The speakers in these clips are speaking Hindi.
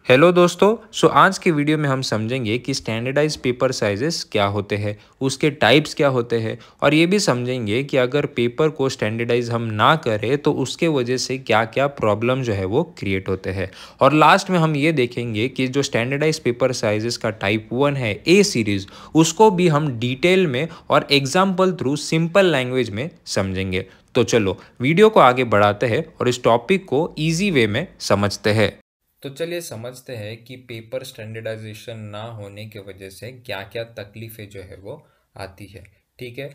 हेलो दोस्तों। आज के वीडियो में हम समझेंगे कि स्टैंडर्डाइज पेपर साइजेस क्या होते हैं, उसके टाइप्स क्या होते हैं और ये भी समझेंगे कि अगर पेपर को स्टैंडर्डाइज हम ना करें तो उसके वजह से क्या क्या प्रॉब्लम जो है वो क्रिएट होते हैं। और लास्ट में हम ये देखेंगे कि जो स्टैंडर्डाइज पेपर साइजेस का टाइप 1 है ए सीरीज़, उसको भी हम डिटेल में और एग्जाम्पल थ्रू सिंपल लैंग्वेज में समझेंगे। तो चलो वीडियो को आगे बढ़ाते हैं और इस टॉपिक को ईजी वे में समझते हैं। तो चलिए समझते हैं कि पेपर स्टैंडर्डाइजेशन ना होने की वजह से क्या क्या तकलीफ़ें जो है वो आती है। ठीक है।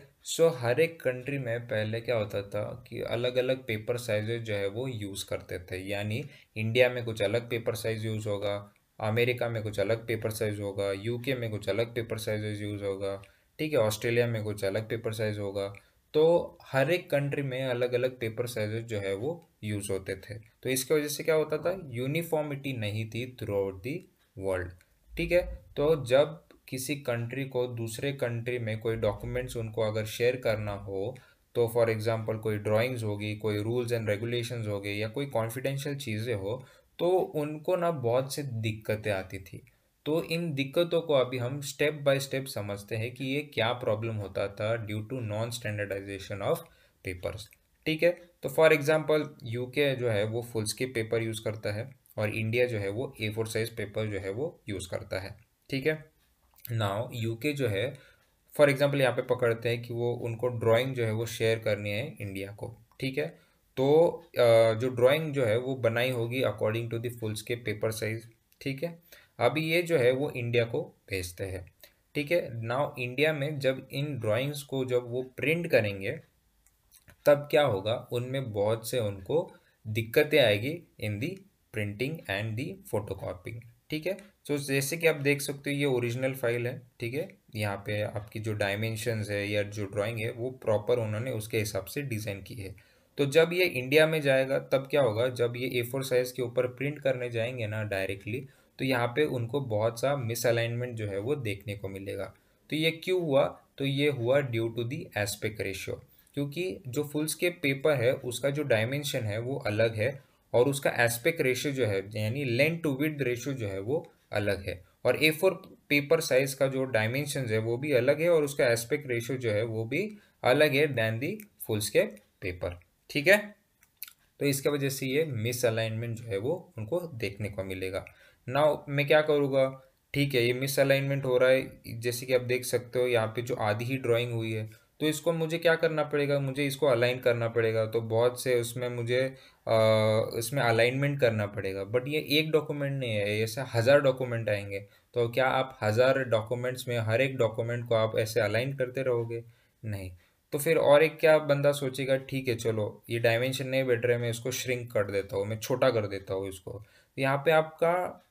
हर एक कंट्री में पहले क्या होता था कि अलग अलग पेपर साइजेज जो है वो यूज़ करते थे। यानी इंडिया में कुछ अलग पेपर साइज यूज़ होगा, अमेरिका में कुछ अलग पेपर साइज होगा, यूके में कुछ अलग पेपर साइजेज यूज़ होगा, ठीक है, ऑस्ट्रेलिया में कुछ अलग पेपर साइज होगा। तो हर एक कंट्री में अलग अलग पेपर साइजेस जो है वो यूज़ होते थे। तो इसकी वजह से क्या होता था, यूनिफॉर्मिटी नहीं थी थ्रू आउट दी वर्ल्ड। ठीक है। तो जब किसी कंट्री को दूसरे कंट्री में कोई डॉक्यूमेंट्स उनको अगर शेयर करना हो, तो फॉर एग्जांपल कोई ड्राइंग्स होगी, कोई रूल्स एंड रेगुलेशंस हो गए या कोई कॉन्फिडेंशियल चीज़ें हो, तो उनको ना बहुत से दिक्कतें आती थी। तो इन दिक्कतों को अभी हम स्टेप बाय स्टेप समझते हैं कि ये क्या प्रॉब्लम होता था due to non standardization of papers. ठीक है। तो फॉर एग्जांपल यूके जो है वो फुल स्केप पेपर यूज़ करता है और इंडिया जो है वो A4 साइज पेपर जो है वो यूज़ करता है। ठीक है। नाउ यूके जो है, फॉर एग्जांपल यहाँ पे पकड़ते हैं कि वो उनको ड्राइंग जो है वो शेयर करनी है इंडिया को। ठीक है। तो जो ड्राइंग जो है वो बनाई होगी according to the foolscap paper size. ठीक है। अभी ये जो है वो इंडिया को भेजते हैं। ठीक है। नाउ इंडिया में जब इन ड्राइंग्स को जब वो प्रिंट करेंगे, तब क्या होगा, उनमें बहुत से उनको दिक्कतें आएगी इन दी प्रिंटिंग एंड दी फोटोकॉपिंग। ठीक है। जैसे कि आप देख सकते हो ये ओरिजिनल फाइल है। ठीक है। यहाँ पे आपकी जो डायमेंशंस है या जो ड्राइंग है वो प्रॉपर उन्होंने उसके हिसाब से डिज़ाइन की है। तो जब ये इंडिया में जाएगा तब क्या होगा, जब ये A4 साइज़ के ऊपर प्रिंट करने जाएंगे ना डायरेक्टली, तो यहाँ पे उनको बहुत सा मिसअलाइनमेंट जो है वो देखने को मिलेगा। तो ये क्यों हुआ? तो ये हुआ due to the aspect ratio. क्योंकि जो फुल स्केप पेपर है उसका जो डायमेंशन है वो अलग है और उसका एस्पेक्ट रेशियो जो है यानी लेंथ टू विड्थ रेशियो जो है वो अलग है। और A4 पेपर साइज का जो डायमेंशन है वो भी अलग है और उसका एस्पेक्ट रेशियो जो है वो भी अलग है than the foolscap paper. ठीक है। तो इसके वजह से ये मिस अलाइनमेंट जो है वो उनको देखने को मिलेगा। नाउ मैं क्या करूँगा, ठीक है, ये मिस अलाइनमेंट हो रहा है, जैसे कि आप देख सकते हो यहाँ पे जो आधी ही ड्राइंग हुई है, तो इसको मुझे क्या करना पड़ेगा, मुझे इसको अलाइन करना पड़ेगा। तो बहुत से उसमें मुझे इसमें अलाइनमेंट करना पड़ेगा। बट ये एक डॉक्यूमेंट नहीं है, ऐसे 1000 डॉक्यूमेंट आएंगे। तो क्या आप 1000 डॉक्यूमेंट्स में हर एक डॉक्यूमेंट को आप ऐसे अलाइन करते रहोगे? नहीं। तो फिर और एक क्या बंदा सोचेगा, ठीक है चलो ये डायमेंशन नहीं बैठ रहे, मैं इसको श्रिंक कर देता हूँ, मैं छोटा कर देता हूँ इसको। यहाँ पे आपका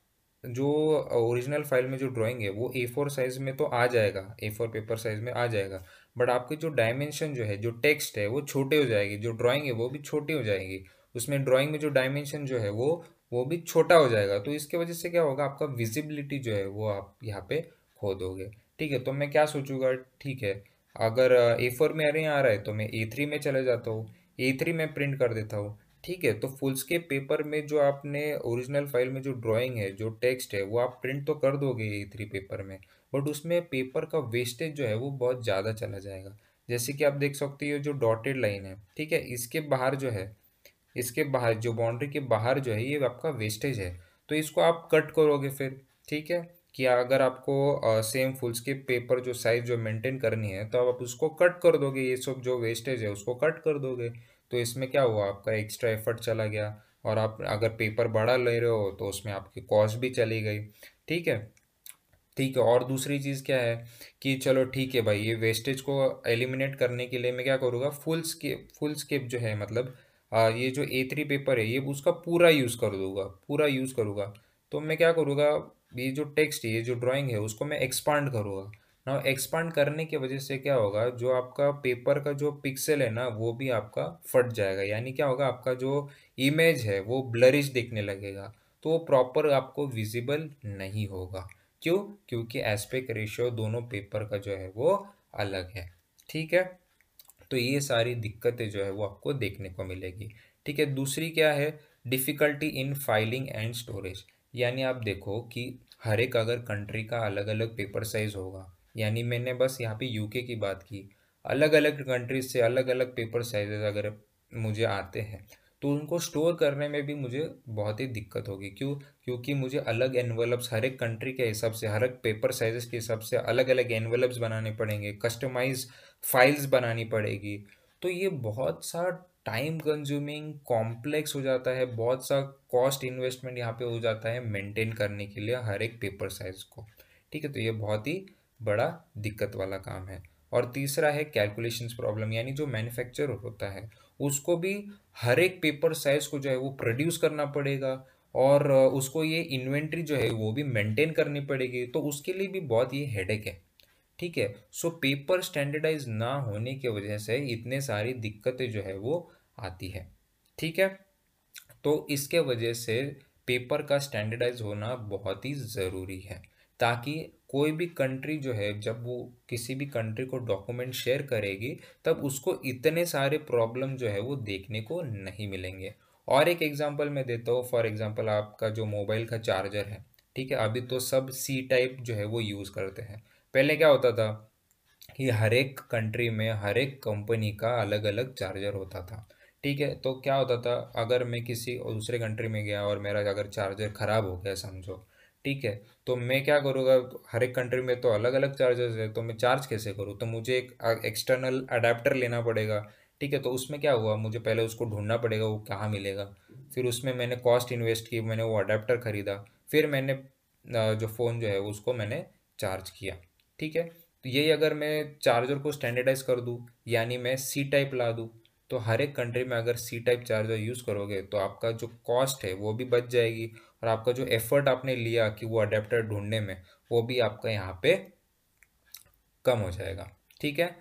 जो ओरिजिनल फाइल में जो ड्राइंग है वो A4 साइज में तो आ जाएगा, A4 पेपर साइज में आ जाएगा। बट आपके जो डायमेंशन जो है, जो टेक्स्ट है वो छोटे हो जाएगी, जो ड्राइंग है वो भी छोटी हो जाएगी। उसमें ड्राइंग में जो डायमेंशन जो है वो भी छोटा हो जाएगा। तो इसके वजह से क्या होगा, आपका विजिबिलिटी जो है वो आप यहाँ पे खो दोगे। ठीक है। तो मैं क्या सोचूंगा, ठीक है, अगर A4 में नहीं आ रहा है तो मैं A3 में चले जाता हूँ, A3 में प्रिंट कर देता हूँ। ठीक है। तो फुल स्केप पेपर में जो आपने ओरिजिनल फाइल में जो ड्राइंग है, जो टेक्स्ट है, वो आप प्रिंट तो कर दोगे A3 पेपर में, बट उसमें पेपर का वेस्टेज जो है वो बहुत ज़्यादा चला जाएगा। जैसे कि आप देख सकते हो जो डॉटेड लाइन है, ठीक है, इसके बाहर जो है, इसके बाहर जो बाउंड्री के बाहर जो है ये आपका वेस्टेज है। तो इसको आप कट करोगे फिर। ठीक है। कि अगर आपको सेम फुल स्केप पेपर जो साइज जो मेंटेन करनी है, तो आप उसको कट कर दोगे, ये सब जो वेस्टेज है उसको कट कर दोगे। तो इसमें क्या हुआ, आपका एक्स्ट्रा एफर्ट चला गया। और आप अगर पेपर बड़ा ले रहे हो तो उसमें आपकी कॉस्ट भी चली गई। ठीक है। ठीक है। और दूसरी चीज़ क्या है कि चलो ठीक है भाई, ये वेस्टेज को एलिमिनेट करने के लिए मैं क्या करूँगा, फुल स्केप जो है, मतलब ये जो A3 पेपर है ये उसका पूरा यूज़ कर दूंगा, पूरा यूज़ करूँगा। तो मैं क्या करूँगा, ये जो टेक्स्ट है, ये जो ड्राइंग है, उसको मैं एक्सपांड करूँगा ना। एक्सपांड करने की वजह से क्या होगा, जो आपका पेपर का जो पिक्सल है ना वो भी आपका फट जाएगा। यानी क्या होगा, आपका जो इमेज है वो ब्लरिश दिखने लगेगा। तो वो प्रॉपर आपको विजिबल नहीं होगा। क्यों? क्योंकि एस्पेक्ट रेशियो दोनों पेपर का जो है वो अलग है। ठीक है। तो ये सारी दिक्कतें जो है वो आपको देखने को मिलेगी। ठीक है। दूसरी क्या है, difficulty in filing and storage. यानी आप देखो कि हर एक अगर कंट्री का अलग अलग पेपर साइज होगा, यानी मैंने बस यहाँ पे यूके की बात की, अलग अलग कंट्रीज से अलग अलग पेपर साइजेस अगर मुझे आते हैं तो उनको स्टोर करने में भी मुझे बहुत ही दिक्कत होगी। क्यों? क्योंकि मुझे अलग एनवलप्स हर एक कंट्री के हिसाब से, हर एक पेपर साइजेस के हिसाब से अलग अलग एनवलप्स बनाने पड़ेंगे, कस्टमाइज फाइल्स बनानी पड़ेगी। तो ये बहुत सा टाइम कंज्यूमिंग कॉम्प्लेक्स हो जाता है, बहुत सा कॉस्ट इन्वेस्टमेंट यहाँ पे हो जाता है मेंटेन करने के लिए हर एक पेपर साइज को। ठीक है, तो ये बहुत ही बड़ा दिक्कत वाला काम है। और तीसरा है कैलकुलेशंस प्रॉब्लम, यानी जो मैन्युफैक्चर होता है उसको भी हर एक पेपर साइज को जो है वो प्रोड्यूस करना पड़ेगा, और उसको ये इन्वेंट्री जो है वो भी मेंटेन करनी पड़ेगी, तो उसके लिए भी बहुत ये हेडेक है। ठीक है, सो पेपर स्टैंडर्डाइज ना होने की वजह से इतने सारी दिक्कतें जो है वो आती है। ठीक है, तो इसके वजह से पेपर का स्टैंडर्डाइज होना बहुत ही ज़रूरी है, ताकि कोई भी कंट्री जो है जब वो किसी भी कंट्री को डॉक्यूमेंट शेयर करेगी तब उसको इतने सारे प्रॉब्लम जो है वो देखने को नहीं मिलेंगे। और एक एग्जांपल मैं देता हूँ, फॉर एग्जांपल आपका जो मोबाइल का चार्जर है, ठीक है, अभी तो सब सी टाइप जो है वो यूज़ करते हैं। पहले क्या होता था कि हर एक कंट्री में हर एक कंपनी का अलग अलग चार्जर होता था। ठीक है, तो क्या होता था, अगर मैं किसी और दूसरे कंट्री में गया और मेरा अगर चार्जर ख़राब हो गया समझो, ठीक है, तो मैं क्या करूँगा, हर एक कंट्री में तो अलग अलग चार्जर्स है, तो मैं चार्ज कैसे करूँ, तो मुझे एक एक्सटर्नल अडेप्टर लेना पड़ेगा। ठीक है, तो उसमें क्या हुआ, मुझे पहले उसको ढूंढना पड़ेगा वो कहाँ मिलेगा। फिर उसमें मैंने कॉस्ट इन्वेस्ट की, मैंने वो अडेप्टर ख़रीदा, फिर मैंने जो फ़ोन जो है उसको मैंने चार्ज किया। ठीक है, तो यही अगर मैं चार्जर को स्टैंडर्डाइज कर दूँ, यानी मैं सी टाइप ला दूँ, तो हर एक कंट्री में अगर सी टाइप चार्जर यूज़ करोगे तो आपका जो कॉस्ट है वो भी बच जाएगी, और आपका जो एफर्ट आपने लिया कि वो अडेप्टर ढूंढने में, वो भी आपका यहाँ पे कम हो जाएगा। ठीक है,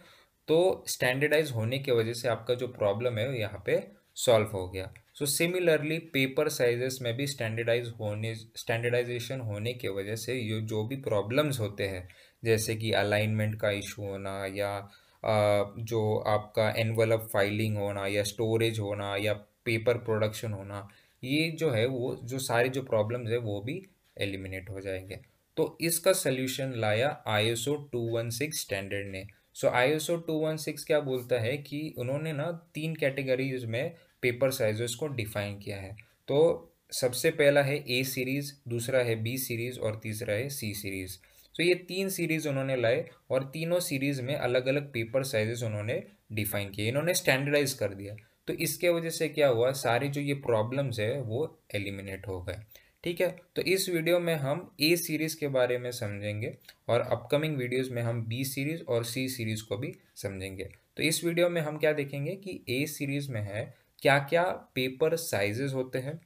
तो स्टैंडर्डाइज होने की वजह से आपका जो प्रॉब्लम है वो यहाँ पे सॉल्व हो गया। सो सिमिलरली पेपर साइजेस में भी स्टैंडर्डाइजेशन होने की वजह से ये जो भी प्रॉब्लम्स होते हैं, जैसे कि अलाइनमेंट का इशू होना, या जो आपका एनवलप फाइलिंग होना, या स्टोरेज होना, या पेपर प्रोडक्शन होना, ये जो है वो जो सारी जो प्रॉब्लम्स है वो भी एलिमिनेट हो जाएंगे। तो इसका सल्यूशन लाया ISO 216 स्टैंडर्ड ने। सो ISO 216 क्या बोलता है कि उन्होंने ना 3 कैटेगरीज में पेपर साइजेस को डिफाइन किया है। तो सबसे पहला है ए सीरीज, दूसरा है बी सीरीज, और तीसरा है सी सीरीज। तो ये 3 सीरीज उन्होंने लाए, और तीनों सीरीज में अलग अलग पेपर साइजेस उन्होंने डिफाइन किए, इन्होंने स्टैंडर्डाइज कर दिया। तो इसके वजह से क्या हुआ, सारी जो ये प्रॉब्लम्स है वो एलिमिनेट हो गए। ठीक है, तो इस वीडियो में हम ए सीरीज़ के बारे में समझेंगे, और अपकमिंग वीडियोस में हम बी सीरीज़ और सी सीरीज़ को भी समझेंगे। तो इस वीडियो में हम क्या देखेंगे कि ए सीरीज़ में है क्या क्या पेपर साइजेस होते हैं,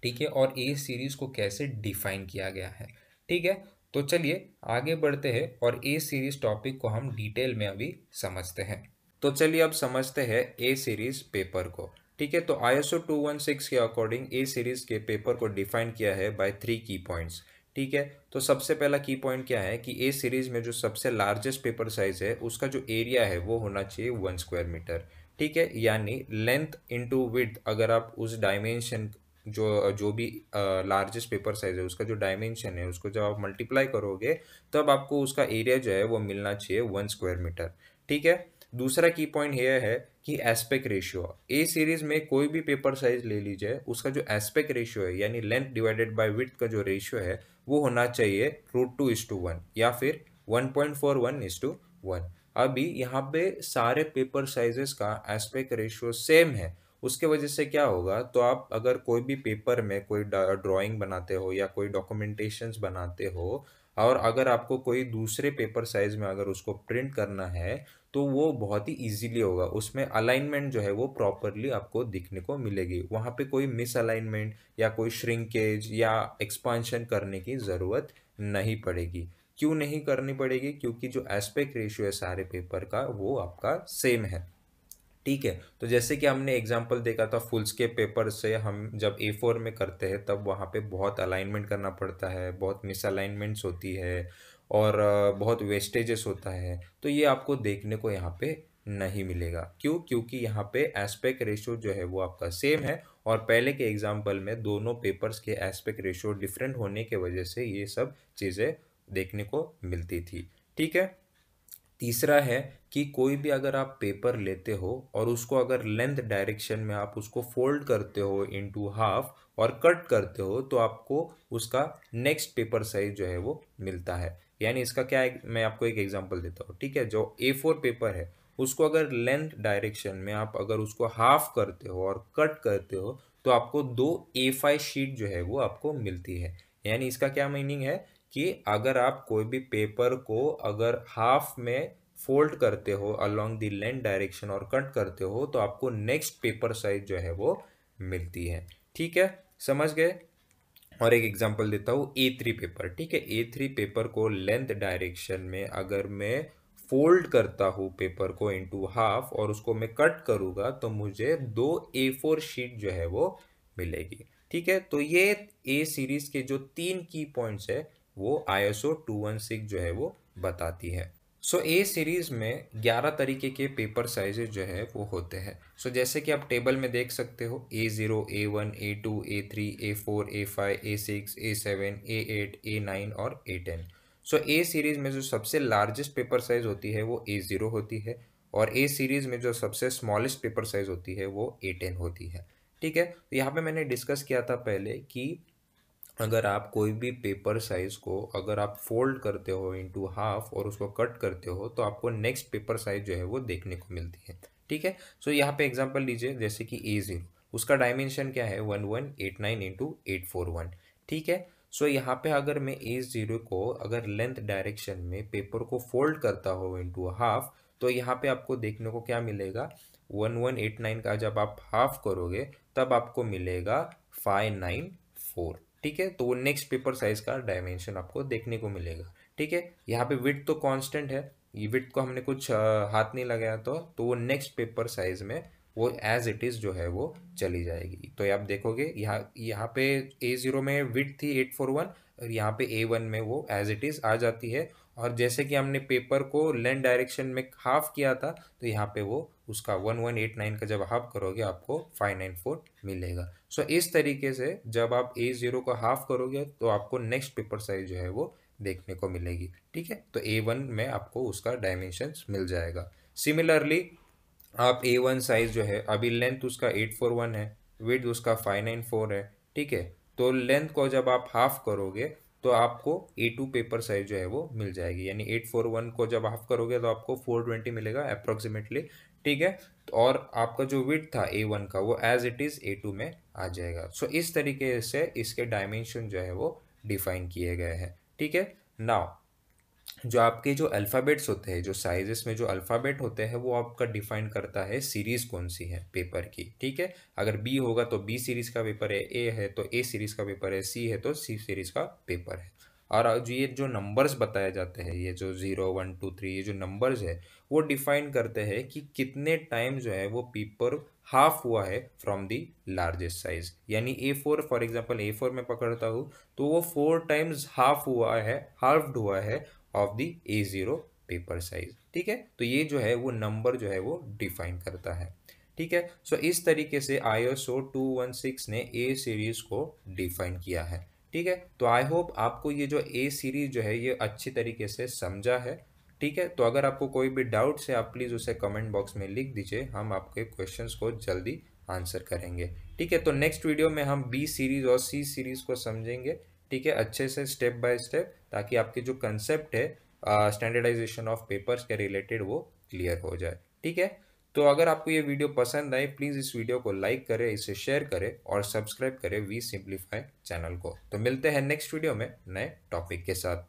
ठीक है, और ए सीरीज़ को कैसे डिफाइन किया गया है। ठीक है, तो चलिए आगे बढ़ते हैं और ए सीरीज़ टॉपिक को हम डिटेल में अभी समझते हैं। तो चलिए अब समझते हैं ए सीरीज पेपर को। ठीक है, तो ISO 216 के अकॉर्डिंग ए सीरीज के पेपर को डिफाइन किया है बाय 3 की पॉइंट्स। ठीक है, तो सबसे पहला की पॉइंट क्या है कि ए सीरीज में जो सबसे लार्जेस्ट पेपर साइज है उसका जो एरिया है वो होना चाहिए 1 स्क्वायर मीटर। ठीक है, यानी लेंथ इंटू विड्थ, अगर आप उस डायमेंशन जो जो भी लार्जेस्ट पेपर साइज है उसका जो डायमेंशन है उसको जब आप मल्टीप्लाई करोगे तब आपको उसका एरिया जो है वो मिलना चाहिए 1 स्क्वायर मीटर। ठीक है, दूसरा की पॉइंट यह है कि एस्पेक्ट रेशियो, ए सीरीज में कोई भी पेपर साइज ले लीजिए, उसका जो एस्पेक्ट रेशियो है यानी लेंथ डिवाइडेड बाय विड्थ का जो रेशियो है वो होना चाहिए √2:1 या फिर 1.41:1। अभी यहाँ पे सारे पेपर साइजेस का एस्पेक्ट रेशियो सेम है, उसके वजह से क्या होगा, तो आप अगर कोई भी पेपर में कोई ड्राइंग बनाते हो या कोई डॉक्यूमेंटेशंस बनाते हो, और अगर आपको कोई दूसरे पेपर साइज में अगर उसको प्रिंट करना है तो वो बहुत ही इजीली होगा, उसमें अलाइनमेंट जो है वो प्रॉपरली आपको दिखने को मिलेगी, वहाँ पे कोई मिस अलाइनमेंट या कोई श्रिंकेज या एक्सपांशन करने की ज़रूरत नहीं पड़ेगी। क्यों नहीं करनी पड़ेगी? क्योंकि जो एस्पेक्ट रेशियो है सारे पेपर का वो आपका सेम है। ठीक है, तो जैसे कि हमने एग्जांपल देखा था फुल स्केप पेपर से, हम जब A4 में करते हैं तब वहाँ पे बहुत अलाइनमेंट करना पड़ता है, बहुत मिस अलाइनमेंट्स होती है, और बहुत वेस्टेजेस होता है, तो ये आपको देखने को यहाँ पे नहीं मिलेगा। क्यों? क्योंकि यहाँ पे एस्पेक्ट रेशियो जो है वो आपका सेम है और पहले के एग्जाम्पल में दोनों पेपर्स के एस्पेक्ट रेशियो डिफरेंट होने के वजह से ये सब चीज़ें देखने को मिलती थी। ठीक है। तीसरा है कि कोई भी अगर आप पेपर लेते हो और उसको अगर लेंथ डायरेक्शन में आप उसको फोल्ड करते हो इनटू हाफ और कट करते हो तो आपको उसका नेक्स्ट पेपर साइज जो है वो मिलता है। यानी इसका क्या है, मैं आपको एक एग्जांपल देता हूँ। ठीक है, जो A4 पेपर है उसको अगर लेंथ डायरेक्शन में आप अगर उसको हाफ करते हो और कट करते हो तो आपको दो A5 शीट जो है वो आपको मिलती है। यानी इसका क्या मीनिंग है कि अगर आप कोई भी पेपर को अगर हाफ में फोल्ड करते हो अलोंग द लेंथ डायरेक्शन और कट करते हो तो आपको नेक्स्ट पेपर साइज जो है वो मिलती है। ठीक है, समझ गए। और एक एग्जांपल देता हूँ A3 पेपर। ठीक है, A3 पेपर को लेंथ डायरेक्शन में अगर मैं फोल्ड करता हूँ पेपर को इनटू हाफ और उसको मैं कट करूँगा तो मुझे दो A4 शीट जो है वो मिलेगी। ठीक है, तो ये ए सीरीज के जो 3 की पॉइंट्स है वो ISO 216 जो है वो बताती है। सो ए सीरीज में 11 तरीके के पेपर साइजेस जो है वो होते हैं। सो जैसे कि आप टेबल में देख सकते हो A0, A1, A2, A3, A4, A5, A6, A7, A8, A9 और A10। सो ए सीरीज में जो सबसे लार्जेस्ट पेपर साइज होती है वो A0 होती है और ए सीरीज में जो सबसे स्मॉलेस्ट पेपर साइज होती है वो A10 होती है। ठीक है, तो यहाँ पे मैंने डिस्कस किया था पहले कि अगर आप कोई भी पेपर साइज को अगर आप फोल्ड करते हो इनटू हाफ और उसको कट करते हो तो आपको नेक्स्ट पेपर साइज जो है वो देखने को मिलती है। ठीक है, सो यहाँ पे एग्जांपल लीजिए जैसे कि A0, उसका डायमेंशन क्या है 1189 इंटू 841। ठीक है, सो यहाँ पे अगर मैं A0 को अगर लेंथ डायरेक्शन में पेपर को फोल्ड करता हो इनटू हाफ तो यहाँ पे आपको देखने को क्या मिलेगा, 1189 का जब आप हाफ करोगे तब आपको मिलेगा 594। ठीक है, तो वो नेक्स्ट पेपर साइज का डायमेंशन आपको देखने को मिलेगा। ठीक है, यहाँ पे विड्थ तो कांस्टेंट है, ये विड्थ को हमने कुछ हाथ नहीं लगाया तो वो नेक्स्ट पेपर साइज में वो एज इट इज जो है वो चली जाएगी। तो आप देखोगे यहाँ यहाँ पे A0 में विड्थ थी 841 और यहाँ पे A1 में वो एज इट इज आ जाती है। और जैसे कि हमने पेपर को लेंथ डायरेक्शन में हाफ किया था तो यहाँ पे वो उसका 1189 का जब हाफ करोगे आपको 594 मिलेगा। सो इस तरीके से जब आप A0 को हाफ करोगे तो आपको नेक्स्ट पेपर साइज जो है वो देखने को मिलेगी। ठीक है, तो A1 में आपको उसका डायमेंशंस मिल जाएगा। सिमिलरली आप A1 साइज जो है अभी लेंथ उसका 841 है, विड्थ उसका 594 है। ठीक है, तो लेंथ को जब आप हाफ करोगे तो आपको A2 पेपर साइज जो है वो मिल जाएगी। यानी 841 को जब हाफ करोगे तो आपको 420 मिलेगा अप्रोक्सीमेटली। ठीक है, तो और आपका जो विड्थ था A1 का वो एज इट इज A2 में आ जाएगा। सो इस तरीके से इसके डायमेंशन जो है वो डिफाइन किए गए हैं। ठीक है, नाउ जो आपके जो अल्फ़ाबेट्स होते हैं, जो साइजेस में जो अल्फ़ाबेट होते हैं वो आपका डिफाइन करता है सीरीज़ कौन सी है पेपर की। ठीक है, अगर बी होगा तो बी सीरीज़ का पेपर है, ए है तो ए सीरीज़ का पेपर है, सी है तो सी सीरीज़ का पेपर है। और जो ये जो नंबर्स बताए जाते हैं, ये जो 0 1 2 3 ये जो नंबर्स है वो डिफाइन करते हैं कि कितने टाइम जो है वो पेपर हाफ हुआ है फ्रॉम दी लार्जेस्ट साइज। यानी A4 फॉर एग्जांपल A4 में पकड़ता हूँ तो वो 4 टाइम्स हाफ हुआ है, हाफ्ड हुआ है of the A0 paper size. ठीक है, तो ये जो है वो नंबर जो है वो डिफाइन करता है। ठीक है, सो इस तरीके से ISO 216 ने ए सीरीज को डिफाइन किया है। ठीक है, तो आई होप आपको ये जो ए सीरीज जो है ये अच्छी तरीके से समझा है। ठीक है, तो अगर आपको कोई भी डाउट्स है आप प्लीज़ उसे कमेंट बॉक्स में लिख दीजिए, हम आपके क्वेश्चंस को जल्दी आंसर करेंगे। ठीक है, तो नेक्स्ट वीडियो में हम बी सीरीज और सी सीरीज को समझेंगे। ठीक है, अच्छे से स्टेप बाय स्टेप, ताकि आपके जो कंसेप्ट है स्टैंडर्डाइजेशन ऑफ पेपर्स के रिलेटेड वो क्लियर हो जाए। ठीक है, तो अगर आपको ये वीडियो पसंद आए प्लीज़ इस वीडियो को लाइक करें, इसे शेयर करें और सब्सक्राइब करें वी सिंप्लीफाई चैनल को। तो मिलते हैं नेक्स्ट वीडियो में नए टॉपिक के साथ।